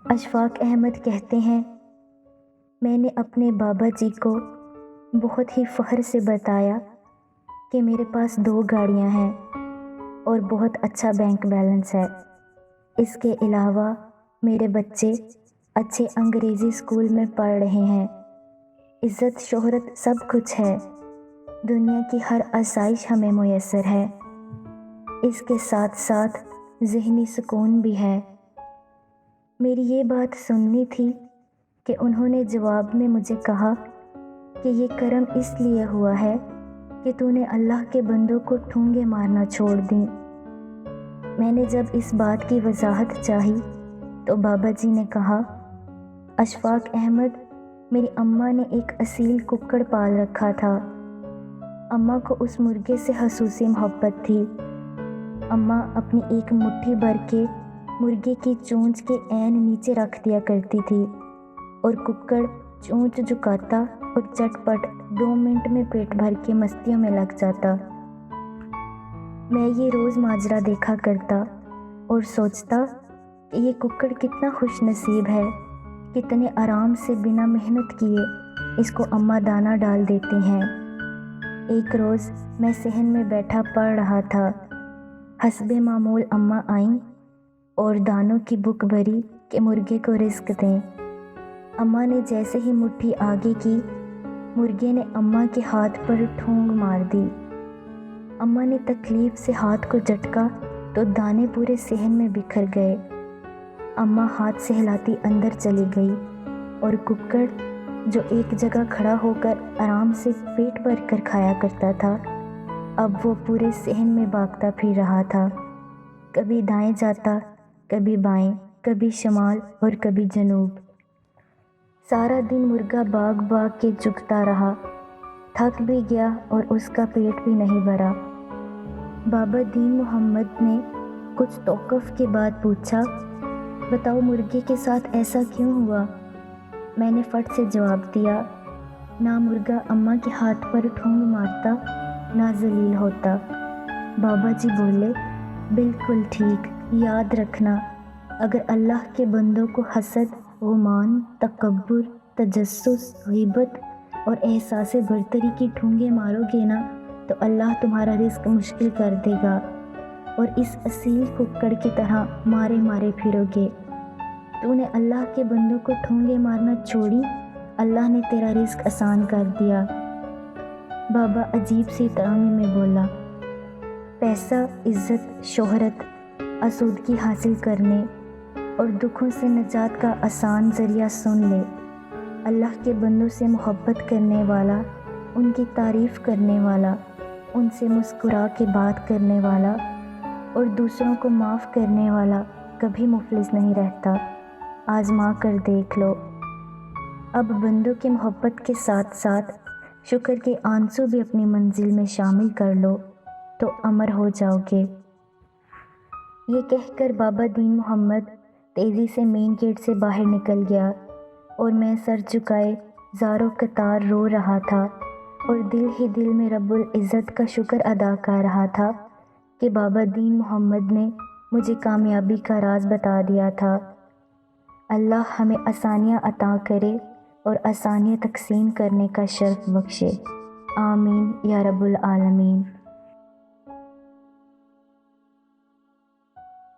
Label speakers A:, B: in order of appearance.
A: اشفاق احمد کہتے ہیں، میں نے اپنے بابا جی کو بہت ہی فخر سے بتایا کہ میرے پاس 2 گاڑیاں ہیں اور بہت اچھا بینک بیلنس ہے۔ اس کے علاوہ میرے بچے اچھے انگریزی اسکول میں پڑھ رہے ہیں۔ عزت شہرت سب کچھ ہے، دنیا کی ہر آسائش ہمیں میسر ہے، اس کے ساتھ ساتھ ذہنی سکون بھی ہے۔ میری یہ بات سننی تھی کہ انہوں نے جواب میں مجھے کہا کہ یہ کرم اس لیے ہوا ہے کہ تو نے اللہ کے بندوں کو ٹھونگے مارنا چھوڑ دیں۔ میں نے جب اس بات کی وضاحت چاہی تو بابا جی نے کہا، اشفاق احمد، میری اماں نے ایک اصیل ککڑ پال رکھا تھا۔ اماں کو اس مرغے سے خصوصی محبت تھی۔ اماں اپنی ایک مٹھی بھر کے مرغے کی چونچ کے عین نیچے رکھ دیا کرتی تھی اور ککڑ چونچ جھکاتا اور چٹ پٹ 2 منٹ میں پیٹ بھر کے مستیوں میں لگ جاتا۔ میں یہ روز ماجرا دیکھا کرتا اور سوچتا کہ یہ ککڑ کتنا خوش نصیب ہے، کتنے آرام سے بنا محنت کیے اس کو اماں دانہ ڈال دیتی ہیں۔ ایک روز میں صحن میں بیٹھا پڑھ رہا تھا، حسب معمول اماں آئیں اور دانوں کی بک بھری کہ مرغے کو رزق دیں۔ اماں نے جیسے ہی مٹھی آگے کی، مرغے نے اماں کے ہاتھ پر ٹھونگ مار دی۔ اماں نے تکلیف سے ہاتھ کو جھٹکا تو دانے پورے صحن میں بکھر گئے۔ اماں ہاتھ سے ہلاتی اندر چلی گئی اور ککڑ جو ایک جگہ کھڑا ہو کر آرام سے پیٹ بھر کر کھایا کرتا تھا، اب وہ پورے صحن میں بھاگتا پھر رہا تھا، کبھی دائیں جاتا، کبھی بائیں، کبھی شمال اور کبھی جنوب۔ سارا دن مرغا بھاگ بھاگ کے چگتا رہا، تھک بھی گیا اور اس کا پیٹ بھی نہیں بھرا۔ بابا دین محمد نے کچھ توقف کے بعد پوچھا، بتاؤ مرغے کے ساتھ ایسا کیوں ہوا؟ میں نے فٹ سے جواب دیا، نہ مرغا اماں کے ہاتھ پر ٹھونگ مارتا، نہ ذلیل ہوتا۔ بابا جی بولے، بالکل ٹھیک، یاد رکھنا، اگر اللہ کے بندوں کو حسد، گمان، تکبر، تجسس، غیبت اور احساس برتری کی ٹھونگے مارو گے نا تو اللہ تمہارا رزق مشکل کر دے گا اور اس اصیل ککڑ کی طرح مارے مارے پھرو گے۔ تو نے اللہ کے بندوں کو ٹھونگے مارنا چھوڑی، اللہ نے تیرا رزق آسان کر دیا۔ بابا عجیب سی ترانے میں بولا، پیسہ، عزت، شہرت، آسودگی حاصل کرنے اور دکھوں سے نجات کا آسان ذریعہ سن لے۔ اللہ کے بندوں سے محبت کرنے والا، ان کی تعریف کرنے والا، ان سے مسکرا کے بات کرنے والا اور دوسروں کو معاف کرنے والا کبھی مفلس نہیں رہتا، آزما کر دیکھ لو۔ اب بندوں کی محبت کے ساتھ ساتھ شکر کے آنسو بھی اپنی منزل میں شامل کر لو تو امر ہو جاؤ گے۔ یہ کہہ کر بابا دین محمد تیزی سے مین گیٹ سے باہر نکل گیا اور میں سر جھکائے زاروں قطار رو رہا تھا اور دل ہی دل میں رب العزت کا شکر ادا کر رہا تھا کہ بابا دین محمد نے مجھے کامیابی کا راز بتا دیا تھا۔ اللہ ہمیں آسانیاں عطا کرے اور آسانیاں تقسیم کرنے کا شرف بخشے، آمین یا رب العالمین۔